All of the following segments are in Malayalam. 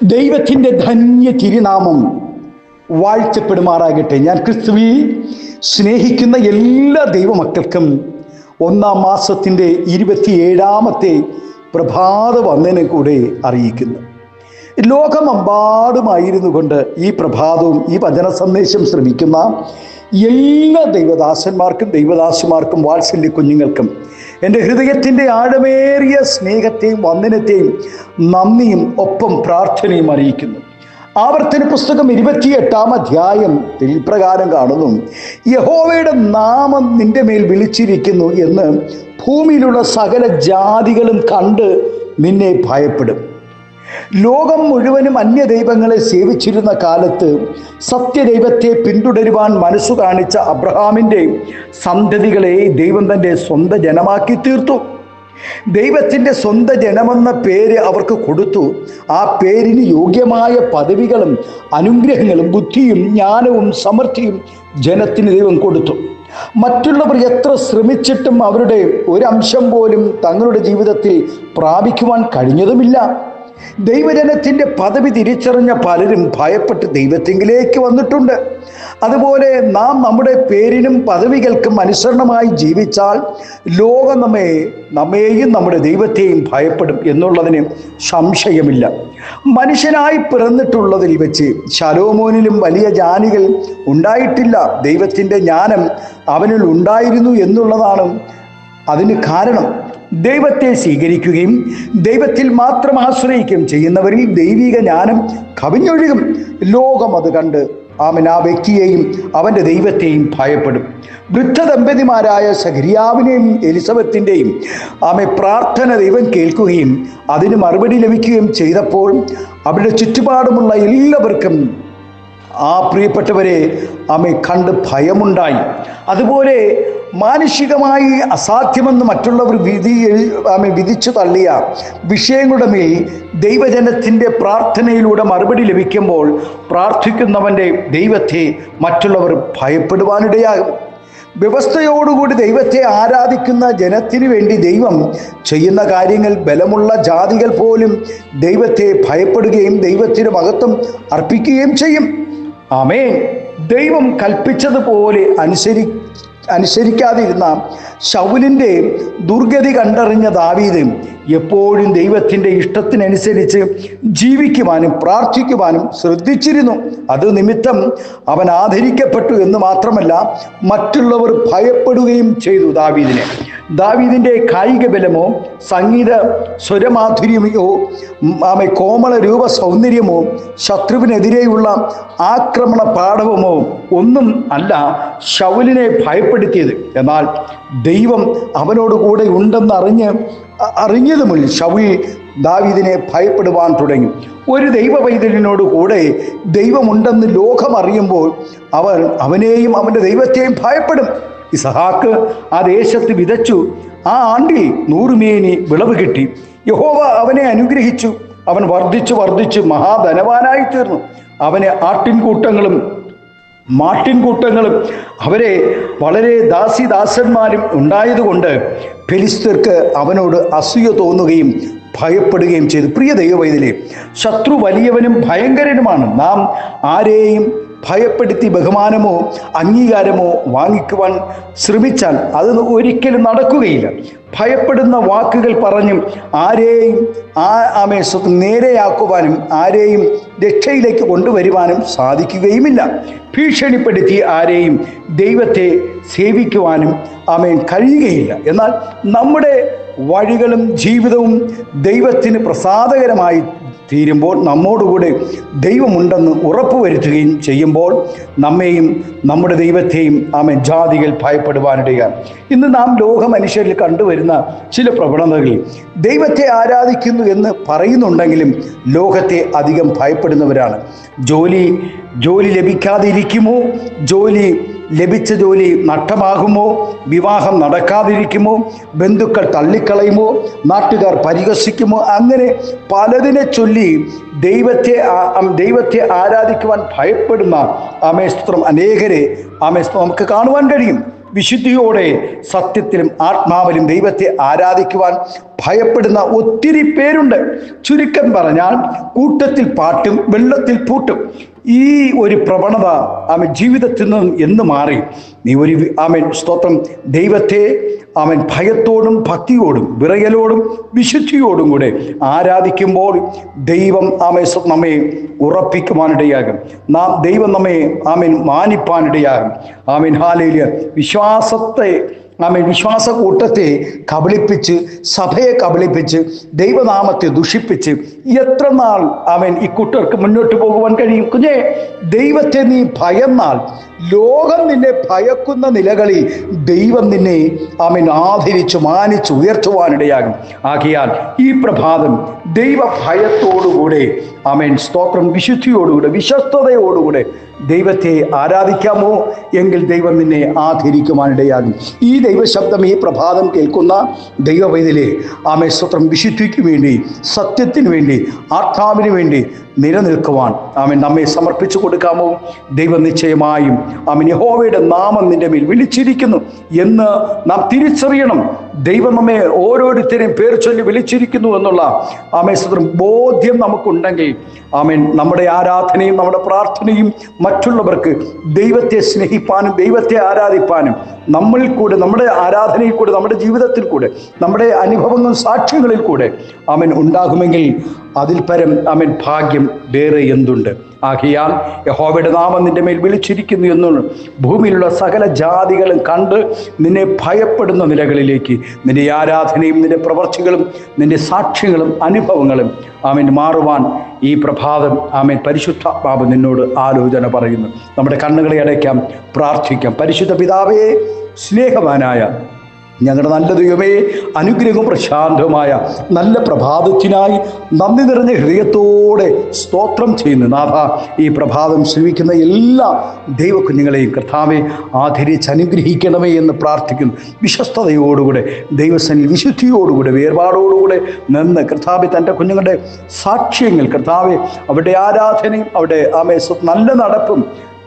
ദൈവത്തിൻ്റെ ധന്യ തിരുനാമം വാഴ്ത്തപ്പെടുമാറാകട്ടെ. ഞാൻ ക്രിസ്തുവിൽ സ്നേഹിക്കുന്ന എല്ലാ ദൈവമക്കൾക്കും ഒന്നാം മാസത്തിൻ്റെ 27ാമത്തെ പ്രഭാത വന്ദനം കൂടെ അറിയിക്കുന്നു. ലോകമെമ്പാടുമായിരുന്നു കൊണ്ട് ഈ പ്രഭാതവും ഈ വചന സന്ദേശം ശ്രമിക്കുന്ന എല്ലാ ദൈവദാസന്മാർക്കും ദൈവദാസിമാർക്കും വാത്സല്യ കുഞ്ഞുങ്ങൾക്കും എൻ്റെ ഹൃദയത്തിൻ്റെ ആഴമേറിയ സ്നേഹത്തെയും വന്ദനത്തെയും നന്ദിയും ഒപ്പം പ്രാർത്ഥനയും അറിയിക്കുന്നു. ആവർത്തന പുസ്തകം 28-ാം അധ്യായത്തിൽ ഇപ്രകാരം കാണുന്നു: യഹോവയുടെ നാമം നിന്റെ മേൽ വിളിച്ചിരിക്കുന്നു എന്ന് ഭൂമിയിലുള്ള സകല ജാതികളും കണ്ട് നിന്നെ ഭയപ്പെടും. ലോകം മുഴുവനും അന്യദൈവങ്ങളെ സേവിച്ചിരുന്ന കാലത്ത് സത്യദൈവത്തെ പിന്തുടരുവാൻ മനസ്സു കാണിച്ച അബ്രഹാമിൻ്റെ സന്തതികളെ ദൈവം തൻ്റെ സ്വന്തം ജനമാക്കി തീർത്തു. ദൈവത്തിൻ്റെ സ്വന്തം ജനമെന്ന പേര് അവർക്ക് കൊടുത്തു. ആ പേരിന് യോഗ്യമായ പദവികളും അനുഗ്രഹങ്ങളും ബുദ്ധിയും ജ്ഞാനവും സമൃദ്ധിയും ജനത്തിന് ദൈവം കൊടുത്തു. മറ്റുള്ളവർ എത്ര ശ്രമിച്ചിട്ടും അവരുടെ ഒരംശം പോലും തങ്ങളുടെ ജീവിതത്തിൽ പ്രാപിക്കുവാൻ കഴിഞ്ഞതുമില്ല. ദൈവജനത്തിൻ്റെ പദവി തിരിച്ചറിഞ്ഞ പലരും ഭയപ്പെട്ട് ദൈവത്തിങ്കിലേക്ക് വന്നിട്ടുണ്ട്. അതുപോലെ നാം നമ്മുടെ പേരിനും പദവികൾക്കും അനുസരണമായി ജീവിച്ചാൽ ലോകം നമ്മെയും നമ്മുടെ ദൈവത്തെയും ഭയപ്പെടും എന്നുള്ളതിന് സംശയമില്ല. മനുഷ്യനായി പിറന്നിട്ടുള്ളതിൽ വെച്ച് ശലോമോനിലും വലിയ ജ്ഞാനികൾ ഉണ്ടായിട്ടില്ല. ദൈവത്തിൻ്റെ ജ്ഞാനം അവനിൽ ഉണ്ടായിരുന്നു എന്നുള്ളതാണ് അതിന് കാരണം. ദൈവത്തെ സ്വീകരിക്കുകയും ദൈവത്തിൽ മാത്രം ആശ്രയിക്കുകയും ചെയ്യുന്നവരിൽ ദൈവിക ജ്ഞാനം കവിഞ്ഞൊഴുകും. ലോകം അത് കണ്ട് ആ വ്യക്തിയെയും അവൻ്റെ ദൈവത്തെയും ഭയപ്പെടും. വൃദ്ധ ദമ്പതിമാരായ സഖരിയാവിനെയും എലിസബത്തിൻ്റെയും പ്രാർത്ഥന ദൈവം കേൾക്കുകയും അതിന് മറുപടി ലഭിക്കുകയും ചെയ്തപ്പോൾ അവരുടെ ചുറ്റുപാടുമുള്ള എല്ലാവർക്കും ആ പ്രിയപ്പെട്ടവരെ കണ്ട് ഭയമുണ്ടായി. അതുപോലെ മാനുഷികമായി അസാധ്യമെന്ന് മറ്റുള്ളവർ വിധിച്ചു തള്ളിയ വിഷയങ്ങളുടെ മേൽ ദൈവജനത്തിൻ്റെ പ്രാർത്ഥനയിലൂടെ മറുപടി ലഭിക്കുമ്പോൾ പ്രാർത്ഥിക്കുന്നവൻ്റെ ദൈവത്തെ മറ്റുള്ളവർ ഭയപ്പെടുവാനിടയാകും. വ്യവസ്ഥയോടുകൂടി ദൈവത്തെ ആരാധിക്കുന്ന ജനത്തിനു വേണ്ടി ദൈവം ചെയ്യുന്ന കാര്യങ്ങൾ ബലമുള്ള ജാതികൾ പോലും ദൈവത്തെ ഭയപ്പെടുകയും ദൈവത്തിന് മഹത്വം അർപ്പിക്കുകയും ചെയ്യും. ആമേൻ. ദൈവം കൽപ്പിച്ചതുപോലെ അനുസരിക്കാതിരുന്ന ശൗലിൻ്റെ ദുർഗതി കണ്ടറിഞ്ഞ ദാവീദ് എപ്പോഴും ദൈവത്തിൻ്റെ ഇഷ്ടത്തിനനുസരിച്ച് ജീവിക്കുവാനും പ്രാർത്ഥിക്കുവാനും ശ്രദ്ധിച്ചിരുന്നു. അത് നിമിത്തം അവൻ ആദരിക്കപ്പെട്ടു എന്ന് മാത്രമല്ല, മറ്റുള്ളവർ ഭയപ്പെടുകയും ചെയ്തു. ദാവീദിൻ്റെ കായിക ബലമോ സംഗീത സ്വരമാധുര്യമോ കോമള രൂപ സൗന്ദര്യമോ ശത്രുവിനെതിരെയുള്ള ആക്രമണ പാടവമോ ഒന്നും അല്ല ശൗലിനെ ഭയപ്പെടുത്തിയത്. എന്നാൽ ദൈവം അവനോട് കൂടെ ഉണ്ടെന്ന് അറിഞ്ഞതുമുള്ള ശൗൽ ദാവീദിനെ ഭയപ്പെടുവാൻ തുടങ്ങി. ഒരു ദൈവ പൈതലിനോട് കൂടെ ദൈവമുണ്ടെന്ന് ലോകം അറിയുമ്പോൾ അവനെയും അവൻ്റെ ദൈവത്തെയും ഭയപ്പെടും. ഇസഹാക്ക് ആ ദേശത്ത് വിതച്ചു. ആ ആണ്ടിൽ 100 മേനി വിളവ് കിട്ടി. യഹോവ അവനെ അനുഗ്രഹിച്ചു. അവൻ വർദ്ധിച്ചു മഹാധനവാനായി തീർന്നു. അവന് ആട്ടിൻകൂട്ടങ്ങളും മാട്ടിൻകൂട്ടങ്ങളും അവരെ വളരെ ദാസിദാസന്മാരും ഉണ്ടായതുകൊണ്ട് ഫെലിസ്ത്യർക്ക് അവനോട് അസൂയ തോന്നുകയും ഭയപ്പെടുകയും ചെയ്തു. പ്രിയ ദൈവവൈതലേ, ശത്രു വലിയവനും ഭയങ്കരനുമാണ്. നാം ആരെയും ഭയപ്പെടുത്തി ബഹുമാനമോ അംഗീകാരമോ വാങ്ങിക്കുവാൻ ശ്രമിച്ചാൽ അത് ഒരിക്കലും നടക്കുകയില്ല. ഭയപ്പെടുന്ന വാക്കുകൾ പറഞ്ഞും ആരെയും നേരെയാക്കുവാനും ആരെയും രക്ഷയിലേക്ക് കൊണ്ടുവരുവാനും സാധിക്കുകയുമില്ല. ഭീഷണിപ്പെടുത്തി ആരെയും ദൈവത്തെ സേവിക്കുവാനും കഴിയുകയില്ല. എന്നാൽ നമ്മുടെ വഴികളും ജീവിതവും ദൈവത്തിന് പ്രസാദകരമായി തീരുമ്പോൾ നമ്മോടുകൂടെ ദൈവമുണ്ടെന്ന് ഉറപ്പുവരുത്തുകയും ചെയ്യുമ്പോൾ നമ്മെയും നമ്മുടെ ദൈവത്തെയും ജാതികൾ ഭയപ്പെടുവാനിടയാണ്. ഇന്ന് നാം ലോക മനുഷ്യരിൽ കണ്ടുവരുന്ന ചില പ്രവണതകൾ ദൈവത്തെ ആരാധിക്കുന്നു എന്ന് പറയുന്നുണ്ടെങ്കിലും ലോകത്തെ അധികം ഭയപ്പെടുന്നവരാണ്. ജോലി ലഭിക്കാതിരിക്കുമോ? ലഭിച്ച ജോലി നഷ്ടമാകുമോ? വിവാഹം നടക്കാതിരിക്കുമോ? ബന്ധുക്കൾ തള്ളിക്കളയുമോ? നാട്ടുകാർ പരിഹസിക്കുമോ? അങ്ങനെ പലതിനെ ചൊല്ലി ദൈവത്തെ ആരാധിക്കുവാൻ ഭയപ്പെടുന്ന സ്തോത്രം അനേകരെ നമുക്ക് കാണുവാൻ കഴിയും. വിശുദ്ധിയോടെ സത്യത്തിലും ആത്മാവിലും ദൈവത്തെ ആരാധിക്കുവാൻ ഭയപ്പെടുന്ന ഒത്തിരി പേരുണ്ട്. ചുരുക്കം പറഞ്ഞാൽ കൂട്ടത്തിൽ പാട്ടും വെള്ളത്തിൽ പൂട്ടും. ഈ ഒരു പ്രവണത ജീവിതത്തിൽ നിന്നും എന്ന് മാറി നീ ഒരു സ്തോത്രം ദൈവത്തെ ഭയത്തോടും ഭക്തിയോടും വിറയലോടും വിശുദ്ധിയോടും കൂടെ ആരാധിക്കുമ്പോൾ ദൈവം നമ്മെ ഉറപ്പിക്കുവാനിടയാകും. ദൈവം നമ്മെ മാനിപ്പാനിടയാകും. ഹല്ലേലൂയ. വിശ്വാസ കൂട്ടത്തെ കബളിപ്പിച്ച്, സഭയെ കബളിപ്പിച്ച്, ദൈവനാമത്തെ ദുഷിപ്പിച്ച് എത്ര നാൾ ഈ കൂട്ടർക്ക് മുന്നോട്ട് പോകുവാൻ കഴിയും? കുഞ്ഞെ, ദൈവത്തെ നീ ഭയന്നാൽ ലോകം നിന്നെ ഭയക്കുന്ന നിലകളിൽ ദൈവം നിന്നെ ആദരിച്ചു മാനിച്ചു ഉയർത്തുവാനിടയാകും. ആകയാൽ ഈ പ്രഭാതം ദൈവഭയത്തോടുകൂടെ സ്തോത്രം വിശുദ്ധിയോടുകൂടെ വിശ്വസ്തയോടുകൂടെ ദൈവത്തെ ആരാധിക്കാമോ എങ്കിൽ ദൈവം നിന്നെ ആദരിക്കുവാനിടയാകും. ഈ ദൈവശബ്ദം ഈ പ്രഭാതം കേൾക്കുന്ന ദൈവവൈതലേ സ്തോത്രം വിശുദ്ധിക്ക് വേണ്ടി, സത്യത്തിന് വേണ്ടി, ആത്മാവിന് വേണ്ടി നിലനിൽക്കുവാൻ നമ്മെ സമർപ്പിച്ചു കൊടുക്കാമോ? ദൈവം നിശ്ചയമായും യഹോവയുടെ നാമം നിന്റെ മേൽ വിളിച്ചിരിക്കുന്നു എന്ന് നാം തിരിച്ചറിയണം. ദൈവം നമ്മെ ഓരോരുത്തരെയും പേർ ചൊല്ലി വിളിച്ചിരിക്കുന്നു എന്നുള്ള സ്തോത്രം ബോധ്യം നമുക്കുണ്ടെങ്കിൽ നമ്മുടെ ആരാധനയും നമ്മുടെ പ്രാർത്ഥനയും മറ്റുള്ളവർക്ക് ദൈവത്തെ സ്നേഹിപ്പാനും ദൈവത്തെ ആരാധിപ്പാനും നമ്മളിൽ കൂടെ, നമ്മുടെ ആരാധനയിൽ കൂടെ, നമ്മുടെ ജീവിതത്തിൽ കൂടെ, നമ്മുടെ അനുഭവങ്ങൾ സാക്ഷ്യങ്ങളിൽ കൂടെ ഉണ്ടാകുമെങ്കിൽ അതിൽ പരം ഭാഗ്യം വേറെ എന്തുണ്ട്? ആകയാൽ യഹോവയുടെ നാമം നിന്റെ മേൽ വിളിച്ചിരിക്കുന്നു എന്നുള്ള ഭൂമിയിലുള്ള സകല ജാതികളും കണ്ട് നിന്നെ ഭയപ്പെടുന്ന നിലകളിലേക്ക് നിന്റെ ആരാധനയും നിന്റെ പ്രവർത്തികളും നിന്റെ സാക്ഷ്യങ്ങളും അനുഭവങ്ങളും മാറുവാൻ ഈ പ്രഭാതം പരിശുദ്ധാത്മാവ് നിന്നോട് ആലോചന പറയുന്നു. നമ്മുടെ കണ്ണുകളെ അടയ്ക്കാം, പ്രാർത്ഥിക്കാം. പരിശുദ്ധ പിതാവേ, സ്നേഹവാനായ ഞങ്ങളുടെ നല്ല ദൈവമേ, അനുഗ്രഹവും പ്രശാന്തവുമായ നല്ല പ്രഭാതത്തിനായി നന്ദി നിറഞ്ഞ ഹൃദയത്തോടെ സ്തോത്രം ചെയ്യുന്നു. നാഥ, ഈ പ്രഭാതം ശ്രമിക്കുന്ന എല്ലാ ദൈവകുഞ്ഞുങ്ങളെയും കർത്താവെ ആദരിച്ച് അനുഗ്രഹിക്കണമേ എന്ന് പ്രാർത്ഥിക്കുന്നു. വിശ്വസ്തയോടുകൂടെ ദൈവസന്നിധിയിൽ വിശുദ്ധിയോടുകൂടെ വേർപാടോടുകൂടെ നിന്ന് കർത്താവെ തൻ്റെ കുഞ്ഞുങ്ങളുടെ സാക്ഷ്യങ്ങൾ കർത്താവെ അവരുടെ ആരാധനയും അവരുടെ നല്ല നടപ്പും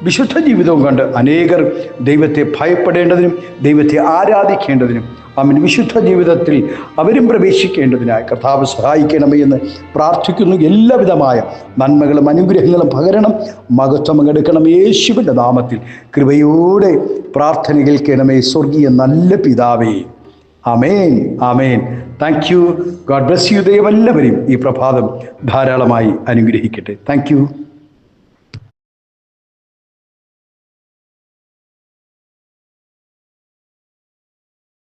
വിശുദ്ധ ജീവിതവും കണ്ട് അനേകർ ദൈവത്തെ ഭയപ്പെടേണ്ടതിനും ദൈവത്തെ ആരാധിക്കേണ്ടതിനും വിശുദ്ധ ജീവിതത്തിൽ അവരും പ്രവേശിക്കേണ്ടതിനായി കർത്താവ് സഹായിക്കണമേ എന്ന് പ്രാർത്ഥിക്കുന്നു. എല്ലാവിധമായ നന്മകളും അനുഗ്രഹങ്ങളും പകരണം, മഹത്വം എടുക്കണം. യേശുവിൻ്റെ നാമത്തിൽ കൃപയോടെ പ്രാർത്ഥന കേൾക്കണമേ സ്വർഗീയ നല്ല പിതാവേ. ആമേൻ, ആമേൻ. Thank you. God bless you. ദൈവം എല്ലാവരെയും ഈ പ്രഭാതം ധാരാളമായി അനുഗ്രഹിക്കട്ടെ. Thank U.